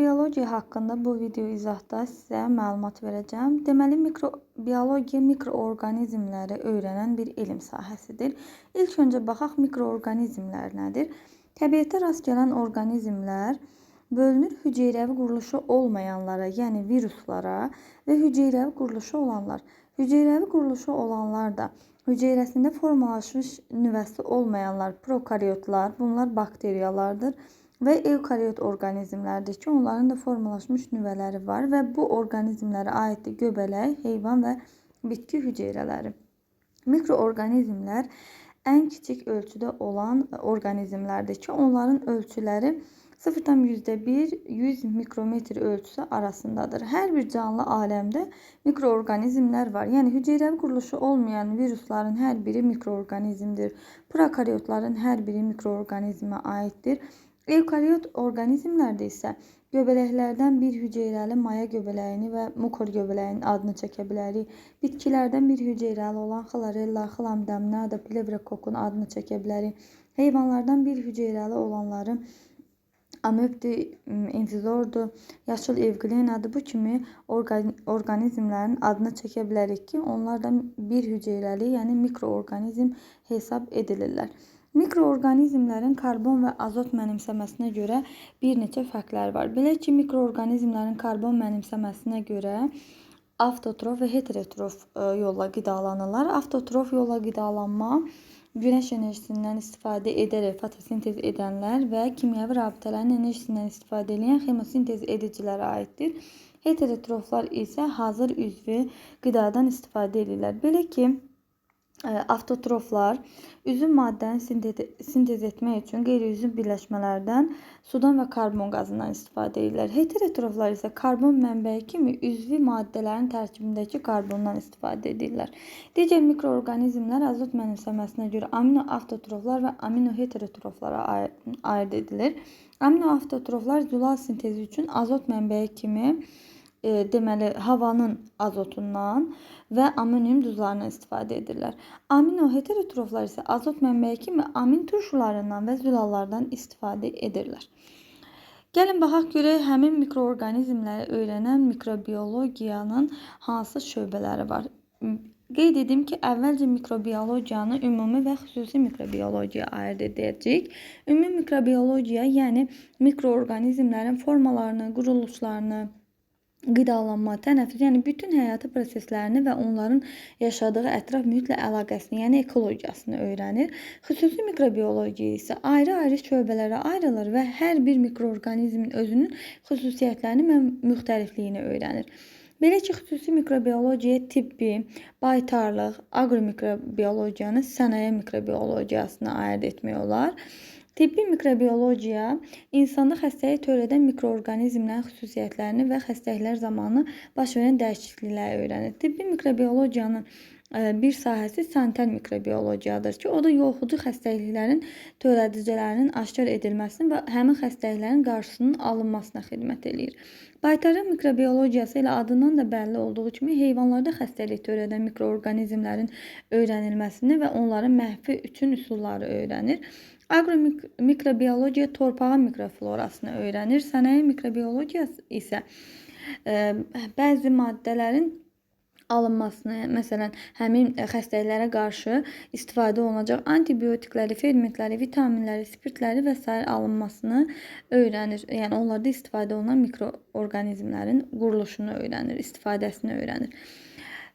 Mikrobiologiya haqqında bu video izahda sizə məlumat verəcəm. Deməli, mikrobiologiya mikroorqanizmləri öyrənən bir elm sahəsidir. İlk öncə baxaq mikroorqanizmlər nədir? Təbiətdə rast gələn orqanizmlər bölünür hüceyrəvi quruluşu olmayanlara, yəni viruslara və hüceyrəvi quruluşu olanlar. Hüceyrəvi quruluşu olanlar da hüceyrəsində formalaşmış nüvəsi olmayanlar, prokaryotlar, bunlar bakteriyalardır. Və evkaryot orqanizmlərdir ki, onların da formalaşmış nüvələri var və bu orqanizmlərə aiddir göbələk, heyvan və bitki hüceyrələri. Mikroorqanizmlər ən kiçik ölçüdə olan orqanizmlərdir ki, onların ölçüləri 0,1 100 mikrometr ölçüsü arasındadır. Hər bir canlı aləmdə mikroorqanizmlər var. Yəni hüceyrəvi quruluşu olmayan virusların hər biri mikroorqanizmdir. Prokaryotların hər biri mikroorqanizmə aiddir. Evkaryot orqanizmlərdə isə göbələklərdən bir hüceyrəli maya göbələyini və mukor göbələyinin adını çəkə bilərik. Bitkilərdən bir hüceyrəli olan xlorella, xlamdamnada, plevrokokkun adını çəkə bilərik. Heyvanlardan bir hüceyrəli olanları amöbdür, infizordur, yaşıl evglenadır. Bu kimi orqanizmlərin adını çəkə bilərik ki, onlar da bir hüceyrəli, yəni mikroorqanizm hesab edilirlər. Mikroorqanizmlərin karbon və azot mənimsəməsinə görə bir neçə fərqlər var. Belə ki, mikroorqanizmlərin karbon mənimsəməsinə görə avtotrof və heterotrof yolla qidalanırlar. Avtotrof yolla qidalanma günəş enerjisindən istifadə edərək fotosintez edənlər və kimyəvi rabitələrin enerjisindən istifadə edən xemosintez edicilərə aiddir. Heterotroflar isə hazır üzvü qidadan istifadə edirlər. Belə ki, avtotroflar üzüm maddəni sintez etmək üçün qeyri-üzüm birləşmələrdən sudan və karbon qazından istifadə edirlər. Heterotroflar isə karbon mənbəyi kimi üzvi maddələrin tərkibindəki karbondan istifadə edirlər. Digər mikroorqanizmlər azot mənimsəməsinə görə aminoavtotroflar və aminoheterotroflara ayırd edilir. Aminoavtotroflar zülal sintezi üçün azot mənbəyi kimi deməli, havanın azotundan və amonium duzlarından istifadə edirlər. Aminoheterotroflar isə azot mənbəyi kimi amin turşularından və zülallardan istifadə edirlər. Gəlin baxaq görək həmin mikroorqanizmləri öyrənən mikrobiologiyanın hansı şöbələri var. Qeyd edim ki, əvvəlcə mikrobiologiyanı ümumi və xüsusi mikrobiologiya ayırd edəcəyik. Ümumi mikrobiologiya, yəni mikroorqanizmlərin formalarını, quruluşlarını, qidalanma, tənəffüs, yəni bütün həyatı proseslərini və onların yaşadığı ətraf mühitlə əlaqəsini, yəni ekologiyasını öyrənir. Xüsusi mikrobiologiya isə ayrı-ayrı şöbələrə ayrılır və hər bir mikroorqanizmin özünün xüsusiyyətlərini və müxtəlifliyini öyrənir. Belə ki, xüsusi mikrobiologiya tibbi, baytarlıq, aqromikrobiologiyanı sənaye mikrobiologiyasına ayırd etmək olar. Tibbi mikrobiologiya insanda xəstəlik törədən mikroorqanizmlərin xüsusiyyətlərini və xəstəliklər zamanı baş verən dəyişiklikləri öyrənir. Tibbi mikrobiologiyanın bir sahəsi sanitar mikrobiologiyadır ki, o da yoluxucu xəstəliklərin törədicilərinin aşkar edilməsini və həmin xəstəliklərin qarşısının alınmasına xidmət edir. Baytarlıq mikrobiologiyası ilə adından da bəlli olduğu kimi heyvanlarda xəstəlik törədən mikroorqanizmlərin öyrənilməsini və onların məhvi üçün üsulları öyrənir. Aqromikrobiologiya torpağın mikroflorasını öyrənir. Sənaye mikrobiologiyası isə bəzi maddələrin alınmasını, məsələn, həmin xəstəliklərə qarşı istifadə olunacaq antibiotikləri, fermentləri, vitaminləri, spirtləri və s. alınmasını öyrənir. Yəni, onlarda istifadə olunan mikroorqanizmlərin quruluşunu öyrənir, istifadəsini öyrənir.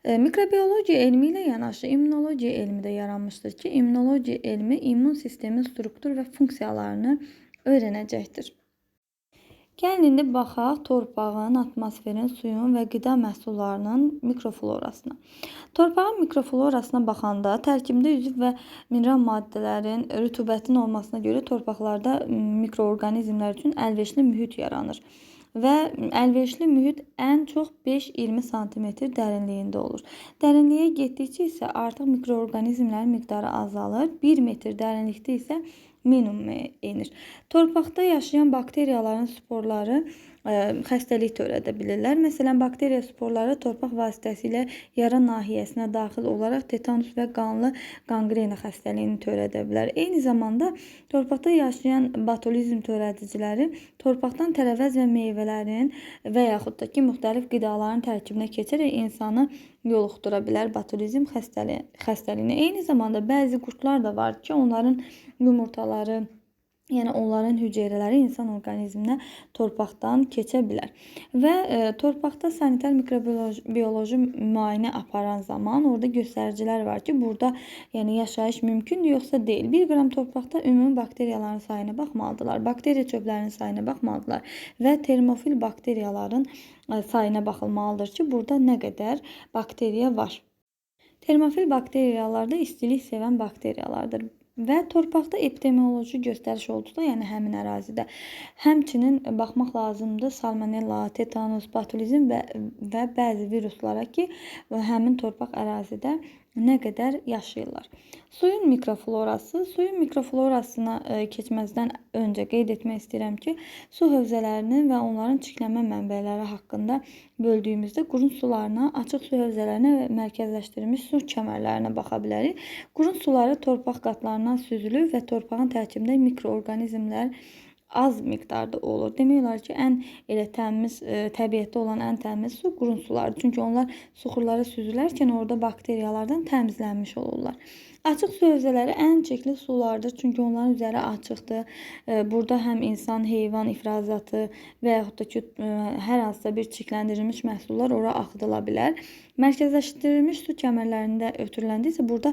Mikrobiologiya elmi ilə yanaşı immunologiya elmi də yaranmışdır ki, immunologiya elmi immun sistemin struktur və funksiyalarını öyrənəcəkdir. Gəlin indi baxaq torpağın, atmosferin, suyun və qida məhsullarının mikroflorasına. Torpağın mikroflorasına baxanda tərkibində üzv və mineral maddələrin, rütubətin olmasına görə torpaqlarda mikroorqanizmlər üçün əlverişli mühit yaranır. Və əlverişli mühit ən çox 5-20 sm dərinliyində olur. Dərinliyə getdikcə isə artıq mikroorqanizmlərin miqdarı azalır. 1 metr dərinlikdə isə minimuma enir. Torpaqda yaşayan bakteriyaların sporları xəstəlik törədə bilirlər. Məsələn, bakteriya sporları torpaq vasitəsilə yara nahiyəsinə daxil olaraq tetanus və qanlı qanqrena xəstəliyini törədə bilər. Eyni zamanda torpaqda yaşayan botulizm törədiciləri torpaqdan tərəvəz və meyvələrin və yaxud da ki, müxtəlif qidaların tərkibinə keçərək insanı yoluxdura bilər botulizm xəstəliyini. Eyni zamanda bəzi qurtlar da var ki, onların yumurtaları, yəni onların hüceyrələri insan orqanizminə torpaqdan keçə bilər. Və torpaqda sanitar mikrobioloji müayinə aparan zaman orada göstəricilər var ki, burada yəni yaşayış mümkündür yoxsa deyil. 1 qram torpaqda ümumi bakteriyaların sayına baxmalıdırlar, bakteriya çöplərinin sayına baxmalıdırlar və termofil bakteriyaların sayına baxılmalıdır ki, burada nə qədər bakteriya var. Termofil bakteriyalar da istilik sevən bakteriyalardır. Və torpaqda epidemioloji göstəriş olduqda, yəni həmin ərazidə, həmçinin baxmaq lazımdır salmonella, tetanus, botulizm və bəzi viruslara ki, həmin torpaq ərazidə nə qədər yaşayırlar. Suyun mikroflorası. Suyun mikroflorasına keçməzdən öncə qeyd etmək istəyirəm ki, su hövzələrinin və onların çirklənmə mənbələri haqqında böldüyümüzdə qurun sularına, açıq su hövzələrinə və mərkəzləşdirilmiş su kəmərlərinə baxa bilərik. Qurun suları torpaq qatlarından süzülür və torpağın tərkibində mikroorqanizmlər az miqdarda olur. Demək olar ki, ən elə təmiz, təbiətdə olan ən təmiz su qurun sulardır. Çünki onlar suxurlara süzülərkən orada bakteriyalardan təmizlənmiş olurlar. Açıq su hövzələri ən çirkli sulardır. Çünki onların üzəri açıqdır. Burada həm insan, heyvan ifrazatı və yaxud da ki, hər hansısa bir çirkləndirilmiş məhsullar ora axıdıla bilər. Mərkəzləşdirilmiş su kəmərlərində ötürüləndə isə burada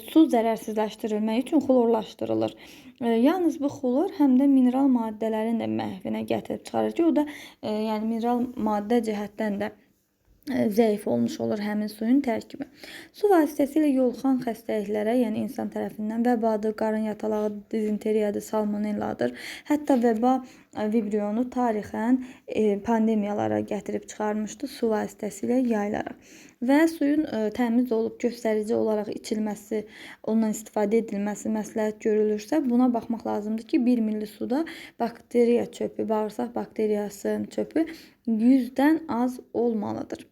su zərərsizləşdirilmək üçün xlorlaşdırılır. Yalnız bu xlor həm də mineral maddələrin də məhvinə gətirib çıxarır ki, o da yəni mineral maddə cəhətdən də zəif olmuş olur həmin suyun tərkibi. Su vasitəsilə yoluxan xəstəliklərə, yəni insan tərəfindən vəbadır, qarın yatalağı, dizenteriyadır, salmonelladır. Hətta vəba vibrionu tarixən pandemiyalara gətirib çıxarmışdı su vasitəsilə yayılaraq. Və suyun təmiz olub göstərici olaraq içilməsi, ondan istifadə edilməsi məsləhət görülürsə, buna baxmaq lazımdır ki, 1 milli suda bakteriya çöpü, bağırsaq bakteriyası çöpü 100-dən az olmalıdır.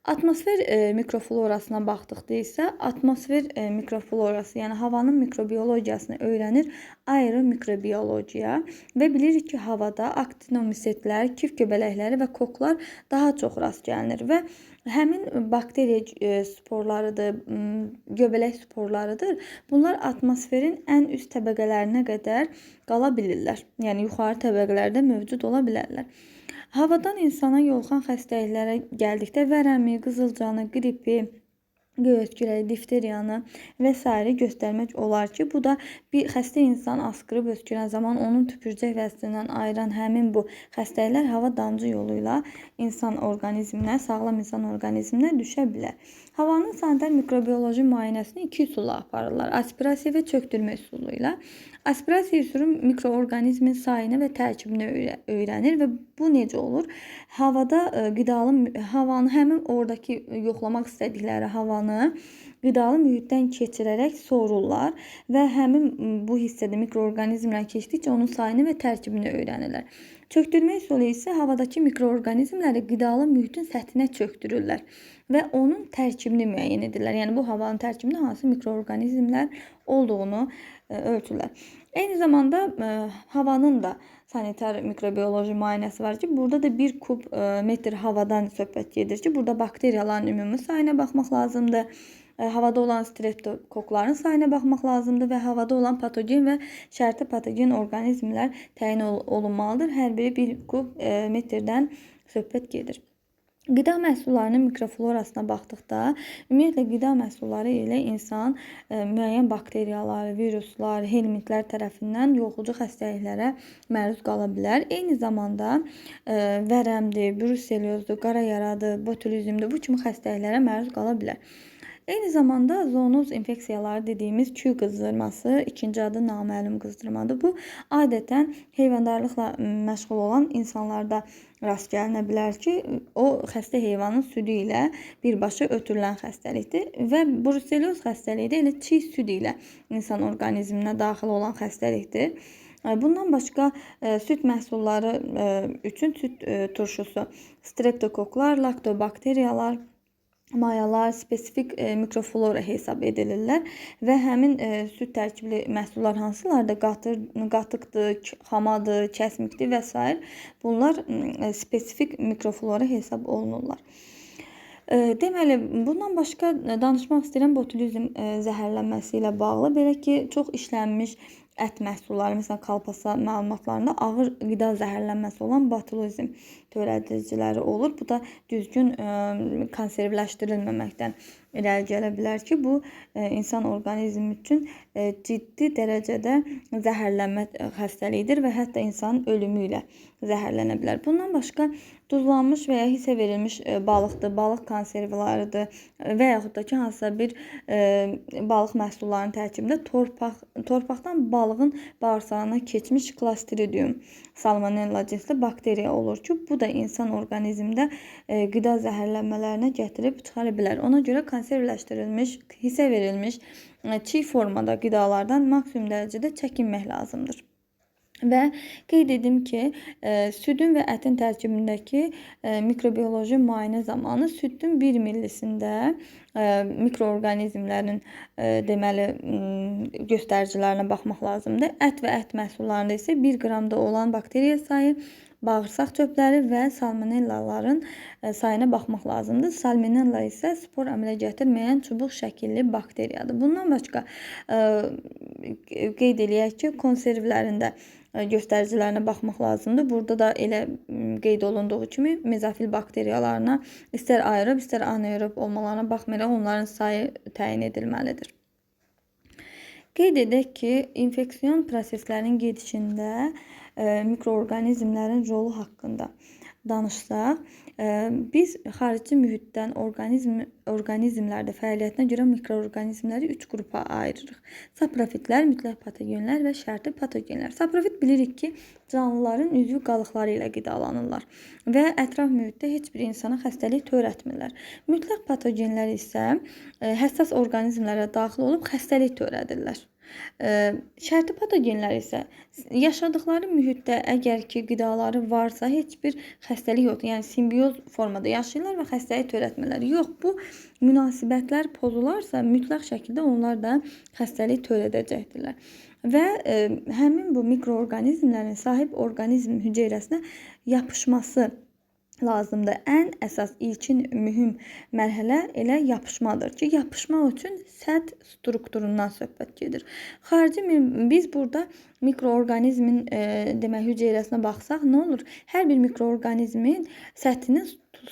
Atmosfer mikroflorasına baxdıqda isə atmosfer mikroflorası, yəni havanın mikrobiologiyasını öyrənir aeromikrobiologiya və bilirik ki, havada aktinomisetlər, kif göbələkləri və koklar daha çox rast gəlinir və həmin bakteriya sporlarıdır, göbələk sporlarıdır. Bunlar atmosferin ən üst təbəqələrinə qədər qala bilirlər. Yəni yuxarı təbəqələrdə mövcud ola bilərlər. Havadan insana yoluxan xəstəliklərə gəldikdə vərəmi, qızılcanı, qripi, göy öskürəyi, difteriyanı və s. göstərmək olar ki, bu da bir xəstə insan askırıb öskürən zaman onun tüpürcək vəzindən ayıran həmin bu xəstəliklər hava damcı yolu ilə insan orqanizminə, sağlam insan orqanizminə düşə bilər. Havanın sanitar mikrobioloji müayinəsini 2 üsulla aparırlar. Aspirasiya və çökdürmə üsulu ilə. Aspirasiya üsulu mikroorqanizmin sayını və tərkibini öyrənir və bu necə olur? Havada havanı həmin oradakı yoxlamaq istədikləri havanı qidalı mühitdən keçirərək sorurlar və həmin bu hissədə mikroorqanizmlər keçdikcə onun sayını və tərkibini öyrənirlər. Çökdürmə üsulu isə havadakı mikroorqanizmləri qidalı mühitin səthinə çökdürürlər və onun tərkibini müəyyən edirlər. Yəni bu havanın tərkibində hansı mikroorqanizmlər olduğunu ölçürlər. Eyni zamanda havanın da sanitar mikrobioloji müayinəsi var ki, burada da 1 kub metr havadan söhbət gedir ki, burada bakteriyaların ümumi sayına baxmaq lazımdır. Havada olan streptokokların sayına baxmaq lazımdır və havada olan patogen və şərti patogen orqanizmlər təyin olunmalıdır. Hər biri 1 kub metrdən söhbət gedir. Qida məhsullarının mikroflorasına baxdıqda, ümumiyyətlə qida məhsulları ilə insan müəyyən bakteriyalar, viruslar, helmintlər tərəfindən yoluxucu xəstəliklərə məruz qala bilər. Eyni zamanda vərəmdir, bruselozdur, qara yaradır, botulizmdir, bu kimi xəstəliklərə məruz qala bilər. Eyni zamanda zoonoz infeksiyaları dediyimiz Q qızdırması, ikinci adı naməlum qızdırmadır. Bu adətən heyvandarlıqla məşğul olan insanlarda rast gəlinə bilər ki, o xəstə heyvanın südü ilə birbaşa ötürülən xəstəlikdir və bruselyoz xəstəliyi də elə çiy süd ilə insan orqanizminə daxil olan xəstəlikdir. Bundan başqa süd məhsulları üçün süd turşusu, streptokoklar, laktobakteriyalar, mayalar spesifik mikroflora hesab edilirlər və həmin süd tərkibli məhsullar hansılardır? Qatıqdır, xamadır, kəsmikdir və s. Bunlar spesifik mikroflora hesab olunurlar. Deməli, bundan başqa danışmaq istəyirəm botulizm zəhərlənməsi ilə bağlı. Belə ki, çox işlənmiş ət məhsulları, məsələn, Kalpasa məlumatlarında ağır qida zəhərlənməsi olan botulizm törədiciləri olur. Bu da düzgün konservləşdirilməməkdən irəli gələ bilər ki, bu insan orqanizmi üçün ciddi dərəcədə zəhərlənmə xəstəliyidir və hətta insanın ölümü ilə zəhərlənə bilər. Bundan başqa duzlanmış və ya hisə verilmiş balıqdır, balıq konservlarıdır və yaxud da ki, hansısa bir balıq məhsullarının tərkibində torpaqdan balığın bağırsağına keçmiş Clostridium salmonella cinsli bakteriya olur ki, bu da insan orqanizmində qida zəhərlənmələrinə gətirib çıxara bilər. Ona görə konservləşdirilmiş, hisə verilmiş çiy formada qidalardan maksimum dərəcədə çəkinmək lazımdır. Və qeyd edim ki, südün və ətin tərkibindəki mikrobioloji müayinə zamanı südün 1 millisində mikroorqanizmlərin deməli göstəricilərinə baxmaq lazımdır. Ət və ət məhsullarında isə 1 qramda olan bakteriya sayı, bağırsaq çöpləri və salmonellaların sayına baxmaq lazımdır. Salmonella isə spor əmələ gətirməyən çubuq şəkilli bakteriyadır. Bundan başqa qeyd eləyək ki, konservlərində göstəricilərinə baxmaq lazımdır. Burada da elə qeyd olunduğu kimi mezofil bakteriyalarına istər aerob, istər anaerob olmalarına baxmayaraq onların sayı təyin edilməlidir. Qeyd edək ki, infeksiyon proseslərinin gedişində mikroorqanizmlərin rolu haqqında danışsaq, biz xarici mühitdən orqanizmlərdə fəaliyyətinə görə mikroorqanizmləri 3 qrupa ayırırıq. Saprofitlər, mütləq patogenlər və şərti patogenlər. Saprofit bilirik ki, canlıların üzvü qalıqları ilə qidalanırlar və ətraf mühitdə heç bir insana xəstəlik törətmirlər. Mütləq patogenlər isə həssas orqanizmlərə daxil olub xəstəlik törədirlər. Şərti patogenlər isə yaşadıkları mühitdə əgər ki qidaları varsa heç bir xəstəlik yoxdur. Yəni simbiyoz formada yaşayırlar və xəstəlik törətmirlər. Yox, bu münasibətlər pozularsa mütləq şəkildə onlar da xəstəlik törədəcəkdirlər. Və həmin bu mikroorqanizmlərin sahib orqanizm hüceyrəsinə yapışması lazımdır. Ən əsas ilkin mühüm mərhələ elə yapışmadır ki, yapışmaq üçün səth strukturundan söhbət gedir. Xarici biz burada mikroorqanizmin demək hüceyrəsinə baxsaq nə olur? Hər bir mikroorqanizmin səthinin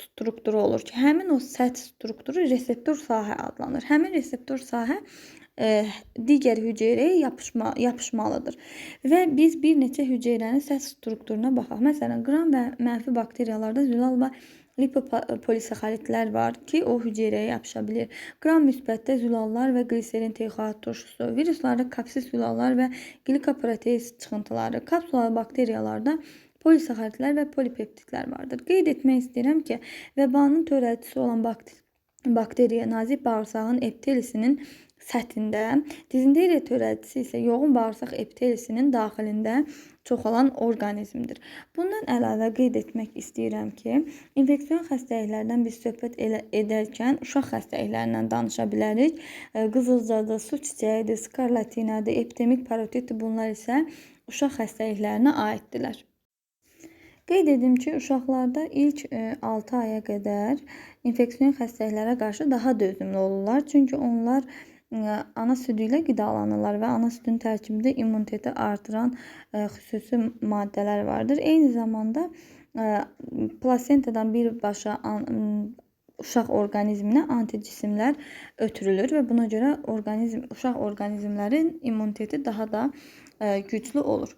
strukturu olur ki, həmin o səth strukturu reseptor sahə adlanır. Həmin reseptor sahə digər hüceyrəyə yapışmalıdır. Və biz bir neçə hüceyrənin səth strukturuna baxaq. Məsələn, qram və mənfi bakteriyalarda zülal və lipopolisaxaridlər var ki, o hüceyrəyə yapışa bilir. Qram müsbətdə zülallar və gliserin texoat turşusu, viruslarda kapsis zülallar və glikoprotein çıxıntıları, kapsulalı bakteriyalarda polisaxaridlər və polipeptidlər vardır. Qeyd etmək istəyirəm ki, vəbanın törədicisi olan bakteriya nazik bağırsağın epitelisinin səthində, dizenderiya törədicisi isə yoğun bağırsaq epitelisinin daxilində çoxalan orqanizmdir. Bundan əlavə qeyd etmək istəyirəm ki, infeksiyon xəstəliklərdən biz söhbət edərkən uşaq xəstəliklərindən danışa bilərik. Qızılcadır, su çiçəyidir, skarlatinadır, epidemik parotitdir. Bunlar isə uşaq xəstəliklərinə aiddirlər. Qeyd edim ki, uşaqlarda ilk 6 aya qədər infeksiyon xəstəliklərə qarşı daha dözümlü olurlar. Çünki onlar ana südü ilə qidalanırlar və ana südün tərkibində immuniteti artıran xüsusi maddələr vardır. Eyni zamanda plasentadan birbaşa uşaq orqanizminə anticismlər ötürülür və buna görə uşaq orqanizmlərin immuniteti daha da güclü olur.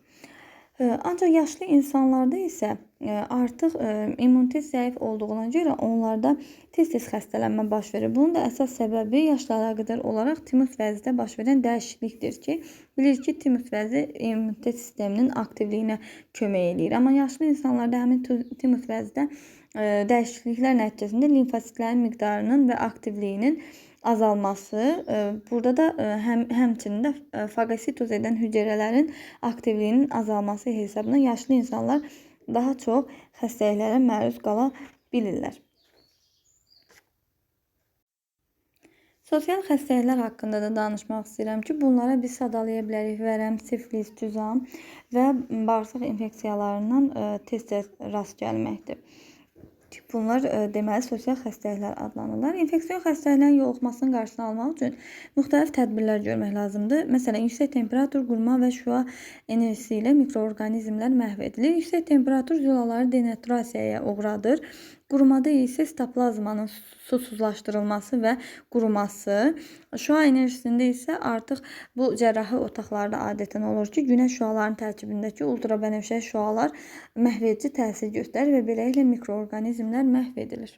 Ancaq yaşlı insanlarda isə artıq immunitet zəif olduğuna görə onlarda tez-tez xəstələnmə baş verir. Bunun da əsas səbəbi yaşla əlaqədar olaraq timus vəzidə baş verən dəyişiklikdir ki, bilirik ki, timus vəzi immunitet sisteminin aktivliyinə kömək eləyir. Amma yaşlı insanlarda həmin timus vəzidə dəyişikliklər nəticəsində limfositlərin miqdarının və aktivliyinin azalması, burada da həmçinin də fagositoz edən hüceyrələrin aktivliyinin azalması hesabına yaşlı insanlar daha çox xəstəliklərə məruz qala bilirlər. Sosial xəstəliklər haqqında da danışmaq istəyirəm ki, bunlara biz sadalaya bilərik. Vərəm, siflis, cüzam və bağırsaq infeksiyalarından tez-tez rast gəlməkdir. Bunlar deməli sosial xəstəliklər adlanırlar. İnfeksion xəstəliklərin yoluxmasının qarşısını almaq üçün müxtəlif tədbirlər görmək lazımdır. Məsələn, yüksək temperatur, quruma və şüa enerjisi ilə mikroorqanizmlər məhv edilir. Yüksək temperatur zülaları denaturasiyaya uğradır. Qurumada isə sitoplazmanın susuzlaşdırılması və quruması. Şüa enerjisində isə artıq bu cərrahi otaqlarda adətən olur ki, günəş şüalarının tərkibindəki ultrabənövşəyi şüalar məhv edici təsir göstərir və beləliklə mikroorqanizmlər məhv edilir.